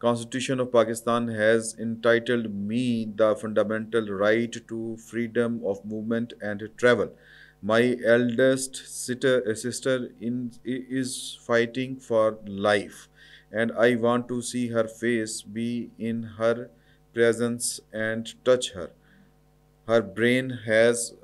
Constitution of Pakistan has entitled me the fundamental right to freedom of movement and travel. My eldest sister is fighting for life, and I want to see her face, be in her presence and touch her. Her brain has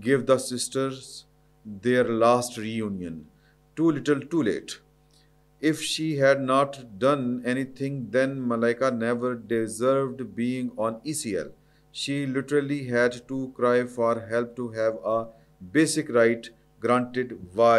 give the sisters their last reunion, too little too late. If she had not done anything, then Malaika never deserved being on ECL. She literally had to cry for help to have a basic right granted. Why?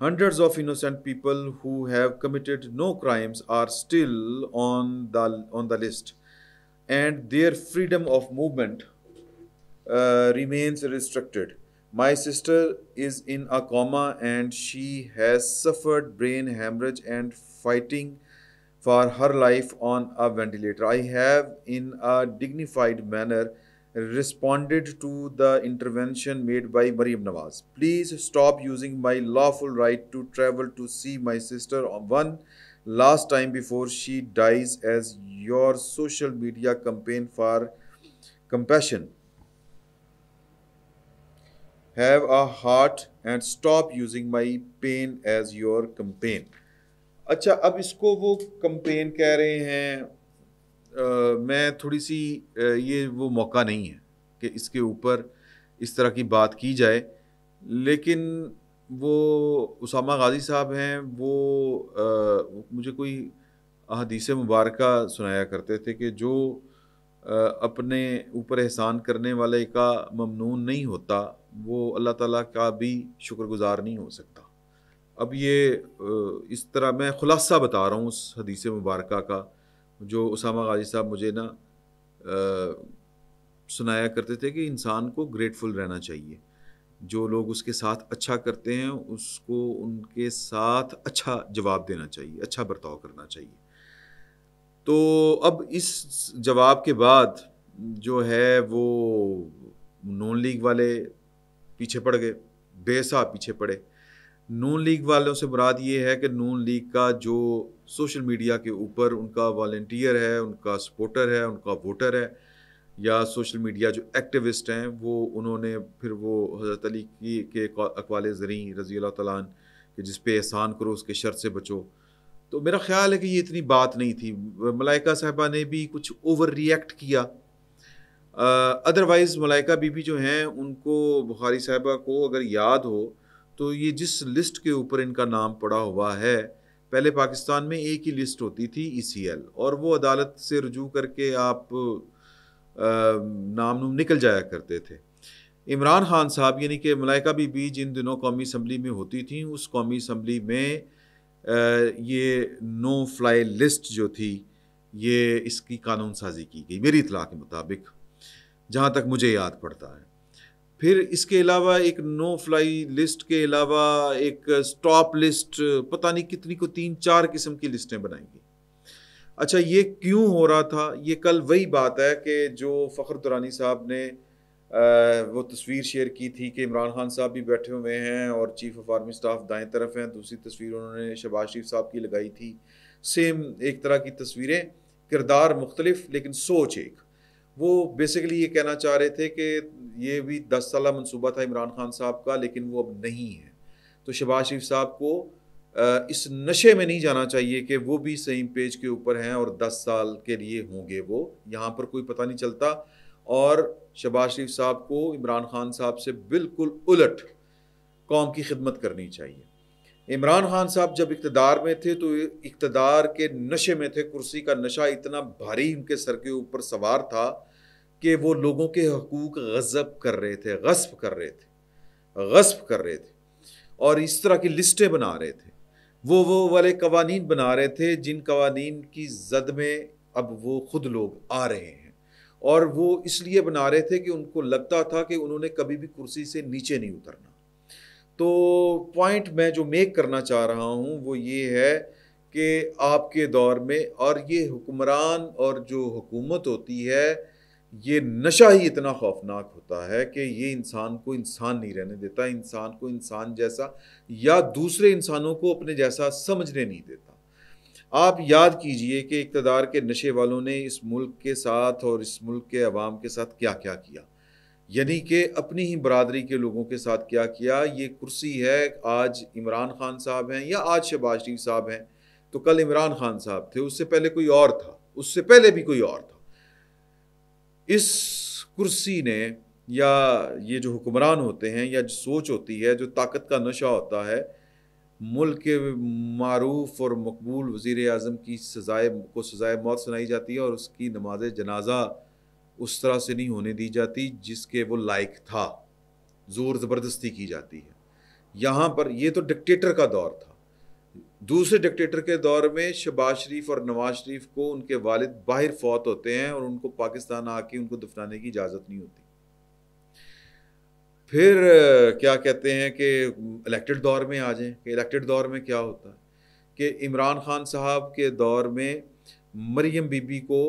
Hundreds of innocent people who have committed no crimes are still on the list, and their freedom of movement remains restricted. My sister is in a coma and she has suffered brain hemorrhage and fighting for her life on a ventilator. I have, in a dignified manner, responded to the intervention made by Mariam Nawaz. Please stop using my lawful right to travel to see my sister one last time before she dies as your social media campaign for compassion. Have a heart and stop using my pain as your campaign. اچھا اب اس کو وہ campaign کہہ رہے ہیں، میں تھوڑی سی یہ وہ موقع نہیں ہے کہ اس کے اوپر اس طرح کی بات کی جائے، لیکن وہ اسامہ غازی صاحب ہیں، وہ مجھے کوئی احادیث مبارکہ سنایا کرتے تھے کہ جو اپنے اوپر احسان کرنے والے کا ممنون نہیں ہوتا وہ اللہ تعالیٰ کا بھی شکر گزار نہیں ہو سکتا۔ اب یہ اس طرح میں خلاصہ بتا رہا ہوں اس حدیث مبارکہ کا جو اسامہ غازی صاحب مجھے نا سنایا کرتے تھے کہ انسان کو گریٹفل رہنا چاہیے، جو لوگ اس کے ساتھ اچھا کرتے ہیں اس کو ان کے ساتھ اچھا جواب دینا چاہیے، اچھا برتاؤ کرنا چاہیے۔ تو اب اس جواب کے بعد جو ہے وہ نون لیگ والے پیچھے پڑ گئے، بے حساب پیچھے پڑے۔ نون لیگ والوں سے مراد یہ ہے کہ نون لیگ کا جو سوشل میڈیا کے اوپر ان کا والنٹیئر ہے، ان کا سپورٹر ہے، ان کا ووٹر ہے، یا سوشل میڈیا جو ایکٹیوسٹ ہیں، وہ انہوں نے پھر وہ حضرت علی کے اقوال زریں رضی اللہ تعالیٰ عنہ کہ جس پہ احسان کرو اس کے شر سے بچو، تو میرا خیال ہے کہ یہ اتنی بات نہیں تھی۔ ملائکہ صاحبہ نے بھی کچھ اوور ری ایکٹ کیا، ادروائز ملائکہ بی بی جو ہیں ان کو بخاری صاحبہ کو اگر یاد ہو تو یہ جس لسٹ کے اوپر ان کا نام پڑا ہوا ہے، پہلے پاکستان میں ایک ہی لسٹ ہوتی تھی ECL، اور وہ عدالت سے رجوع کر کے آپ نام نکل جایا کرتے تھے۔ عمران خان صاحب یعنی کہ ملائکہ بی بی جن دنوں قومی اسمبلی میں ہوتی تھیں، اس قومی اسمبلی میں یہ نو فلائی لسٹ جو تھی یہ اس کی قانون سازی کی گئی میری اطلاع کے مطابق، جہاں تک مجھے یاد پڑتا ہے۔ پھر اس کے علاوہ ایک نو فلائی لسٹ کے علاوہ ایک سٹاپ لسٹ، پتہ نہیں کتنی کو 3-4 قسم کی لسٹیں بنائی گئی۔ اچھا یہ کیوں ہو رہا تھا؟ یہ کل وہی بات ہے کہ جو فخر درانی صاحب نے وہ تصویر شیئر کی تھی کہ عمران خان صاحب بھی بیٹھے ہوئے ہیں اور چیف آف آرمی سٹاف دائیں طرف ہیں، دوسری تصویر انہوں نے شہباز شریف صاحب کی لگائی تھی، سیم ایک طرح کی تصویریں، کردار مختلف لیکن سوچ ایک۔ وہ بیسیکلی یہ کہنا چاہ رہے تھے کہ یہ بھی 10 سالہ منصوبہ تھا عمران خان صاحب کا، لیکن وہ اب نہیں ہے، تو شہباز شریف صاحب کو اس نشے میں نہیں جانا چاہیے کہ وہ بھی سیم پیج کے اوپر ہیں اور 10 سال کے لیے ہوں گے وہ، یہاں پر کوئی پتہ نہیں چلتا۔ اور شہباز شریف صاحب کو عمران خان صاحب سے بالکل الٹ قوم کی خدمت کرنی چاہیے۔ عمران خان صاحب جب اقتدار میں تھے تو اقتدار کے نشے میں تھے، کرسی کا نشہ اتنا بھاری ان کے سر کے اوپر سوار تھا کہ وہ لوگوں کے حقوق غصب کر رہے تھے، غصب کر رہے تھے اور اس طرح کی لسٹیں بنا رہے تھے، وہ والے قوانین بنا رہے تھے جن قوانین کی زد میں اب وہ خود لوگ آ رہے ہیں، اور وہ اس لیے بنا رہے تھے کہ ان کو لگتا تھا کہ انہوں نے کبھی بھی کرسی سے نیچے نہیں اترنا۔ تو پوائنٹ میں جو میک کرنا چاہ رہا ہوں وہ یہ ہے کہ آپ کے دور میں اور یہ حکمران اور جو حکومت ہوتی ہے یہ نشہ ہی اتنا خوفناک ہوتا ہے کہ یہ انسان کو انسان نہیں رہنے دیتا، انسان کو انسان جیسا یا دوسرے انسانوں کو اپنے جیسا سمجھنے نہیں دیتا۔ آپ یاد کیجئے کہ اقتدار کے نشے والوں نے اس ملک کے ساتھ اور اس ملک کے عوام کے ساتھ کیا کیا کیا، یعنی کہ اپنی ہی برادری کے لوگوں کے ساتھ کیا کیا۔ یہ کرسی ہے، آج عمران خان صاحب ہیں یا آج شہباز شریف صاحب ہیں، تو کل عمران خان صاحب تھے، اس سے پہلے کوئی اور تھا، اس سے پہلے بھی کوئی اور تھا۔ اس کرسی نے یا یہ جو حکمران ہوتے ہیں یا جو سوچ ہوتی ہے، جو طاقت کا نشہ ہوتا ہے، ملک کے معروف اور مقبول وزیر اعظم کی سزائے موت سنائی جاتی ہے اور اس کی نماز جنازہ اس طرح سے نہیں ہونے دی جاتی جس کے وہ لائق تھا، زور زبردستی کی جاتی ہے۔ یہاں پر یہ تو ڈکٹیٹر کا دور تھا. دوسرے ڈکٹیٹر کے دور میں شہباز شریف اور نواز شریف کو ان کے والد باہر فوت ہوتے ہیں اور ان کو پاکستان آ کے ان کو دفنانے کی اجازت نہیں ہوتی. پھر کیا کہتے ہیں کہ الیکٹڈ دور میں آ جائیں کہ الیکٹڈ دور میں کیا ہوتا ہے کہ عمران خان صاحب کے دور میں مریم بی بی کو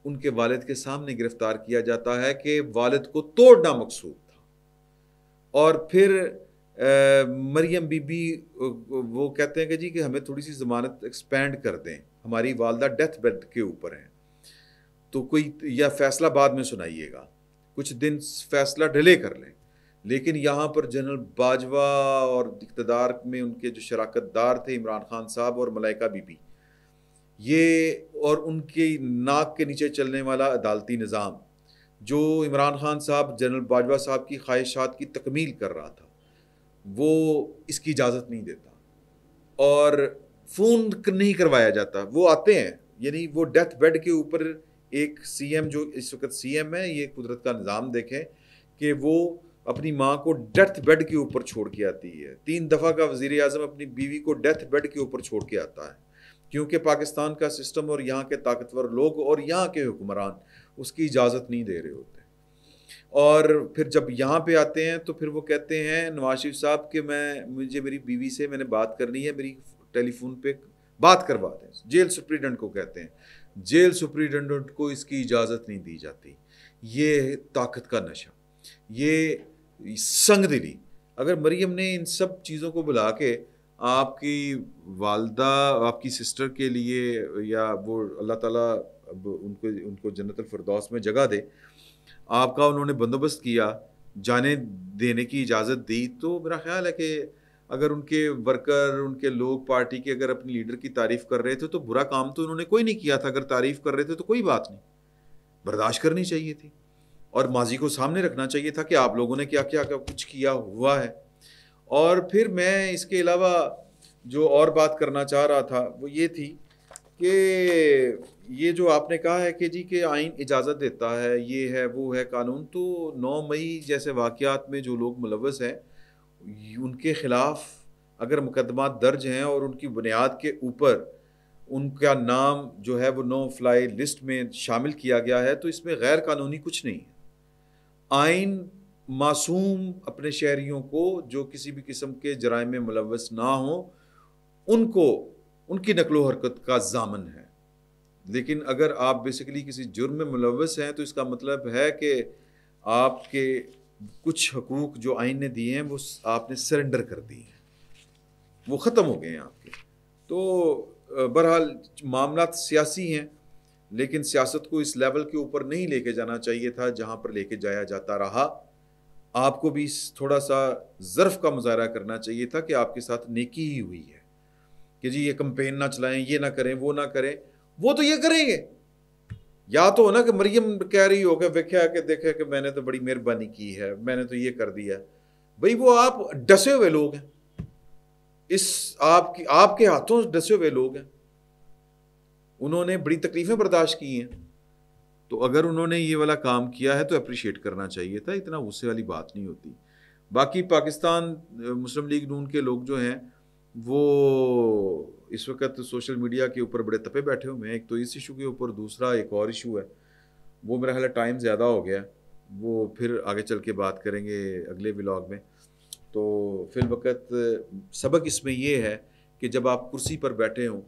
ان کے والد کے سامنے گرفتار کیا جاتا ہے کہ والد کو توڑنا مقصود تھا. اور پھر مریم بی بی وہ کہتے ہیں کہ جی کہ ہمیں تھوڑی سی ضمانت ایکسپینڈ کر دیں, ہماری والدہ ڈیتھ بیڈ کے اوپر ہیں, تو کوئی یا فیصلہ بعد میں سنائیے گا, کچھ دن فیصلہ ڈیلے کر لیں. لیکن یہاں پر جنرل باجوہ اور اقتدار میں ان کے جو شراکت دار تھے عمران خان صاحب اور ملائکہ بی بی, یہ اور ان کی ناک کے نیچے چلنے والا عدالتی نظام جو عمران خان صاحب جنرل باجوہ صاحب کی خواہشات کی تکمیل کر رہا تھا, وہ اس کی اجازت نہیں دیتا اور فون نہیں کروایا جاتا. وہ آتے ہیں, یعنی وہ ڈیتھ بیڈ کے اوپر ایک سی ایم جو اس وقت سی ایم ہے, یہ قدرت کا نظام دیکھیں کہ وہ اپنی ماں کو ڈیتھ بیڈ کے اوپر چھوڑ کے آتی ہے. 3 دفعہ کا وزیر اعظم اپنی بیوی کو ڈیتھ بیڈ کے اوپر چھوڑ کے آتا ہے, کیونکہ پاکستان کا سسٹم اور یہاں کے طاقتور لوگ اور یہاں کے حکمران اس کی اجازت نہیں دے رہے ہوتے. اور پھر جب یہاں پہ آتے ہیں تو پھر وہ کہتے ہیں نواز شریف صاحب کہ مجھے میری بیوی سے میں نے بات کرنی ہے, میری ٹیلی فون پہ بات کروا دیں. جیل سپریڈنٹ کو کہتے ہیں, جیل سپریڈنٹ کو اس کی اجازت نہیں دی جاتی. یہ طاقت کا نشہ, یہ سنگ دلی. اگر مریم نے ان سب چیزوں کو بلا کے آپ کی والدہ, آپ کی سسٹر کے لیے, یا وہ اللہ تعالیٰ ان کو جنت الفردوس میں جگہ دے, آپ کا انہوں نے بندوبست کیا, جانے دینے کی اجازت دی, تو میرا خیال ہے کہ اگر ان کے ورکر, ان کے لوگ پارٹی کے اگر اپنی لیڈر کی تعریف کر رہے تھے تو برا کام تو انہوں نے کوئی نہیں کیا تھا. اگر تعریف کر رہے تھے تو کوئی بات نہیں, برداشت کرنی چاہیے تھی اور ماضی کو سامنے رکھنا چاہیے تھا کہ آپ لوگوں نے کیا کیا کچھ کیا ہوا ہے. اور پھر میں اس کے علاوہ جو اور بات کرنا چاہ رہا تھا وہ یہ تھی کہ یہ جو آپ نے کہا ہے کہ جی کہ آئین اجازت دیتا ہے, یہ ہے وہ ہے قانون, تو 9 مئی جیسے واقعات میں جو لوگ ملوث ہیں ان کے خلاف اگر مقدمات درج ہیں اور ان کی بنیاد کے اوپر ان کا نام جو ہے وہ نو فلائی لسٹ میں شامل کیا گیا ہے, تو اس میں غیر قانونی کچھ نہیں ہے. آئین معصوم اپنے شہریوں کو جو کسی بھی قسم کے جرائم میں ملوث نہ ہوں ان کو ان کی نقل و حرکت کا ضامن ہے. لیکن اگر آپ بیسیکلی کسی جرم میں ملوث ہیں تو اس کا مطلب ہے کہ آپ کے کچھ حقوق جو آئین نے دیے ہیں وہ آپ نے سرنڈر کر دیے ہیں, وہ ختم ہو گئے ہیں آپ کے. تو بہرحال معاملات سیاسی ہیں, لیکن سیاست کو اس لیول کے اوپر نہیں لے کے جانا چاہیے تھا جہاں پر لے کے جایا جاتا رہا. آپ کو بھی تھوڑا سا ظرف کا مظاہرہ کرنا چاہیے تھا کہ آپ کے ساتھ نیکی ہی ہوئی ہے, کہ جی یہ کمپین نہ چلائیں, یہ نہ کریں, وہ نہ کریں. وہ تو یہ کریں گے, یا تو نا کہ مریم کہہ رہی ہو کہ دیکھا کہ دیکھے کہ میں نے تو بڑی مہربانی کی ہے, میں نے تو یہ کر دیا. بھئی وہ آپ ڈسے ہوئے لوگ ہیں, اس آپ کے ہاتھوں ڈسے ہوئے لوگ ہیں, انہوں نے بڑی تکلیفیں برداشت کی ہیں. تو اگر انہوں نے یہ والا کام کیا ہے تو اپریشیٹ کرنا چاہیے تھا, اتنا غصے والی بات نہیں ہوتی. باقی پاکستان مسلم لیگ نون کے لوگ جو ہیں وہ اس وقت سوشل میڈیا کے اوپر بڑے تپے بیٹھے ہوئے ہیں. ایک تو اس ایشو کے اوپر, دوسرا ایک اور ایشو ہے, وہ میرا خیال ہے ٹائم زیادہ ہو گیا, وہ پھر آگے چل کے بات کریں گے اگلے ولاگ میں. تو فی الوقت سبق اس میں یہ ہے کہ جب آپ کرسی پر بیٹھے ہوں,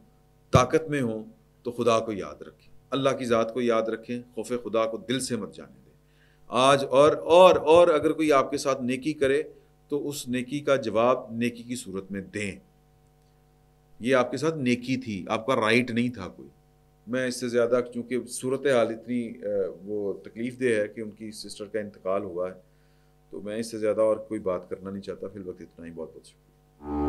طاقت میں ہوں, تو خدا کو یاد رکھیں, اللہ کی ذات کو یاد رکھیں, خوف خدا کو دل سے مت جانے دیں آج. اور اگر کوئی آپ کے ساتھ نیکی کرے تو اس نیکی کا جواب نیکی کی صورت میں دیں. یہ آپ کے ساتھ نیکی تھی, آپ کا رائٹ نہیں تھا کوئی. میں اس سے زیادہ, چونکہ صورتحال اتنی وہ تکلیف دہ ہے کہ ان کی سسٹر کا انتقال ہوا ہے, تو میں اس سے زیادہ اور کوئی بات کرنا نہیں چاہتا. فی الوقت اتنا ہی. بہت بہت شکریہ.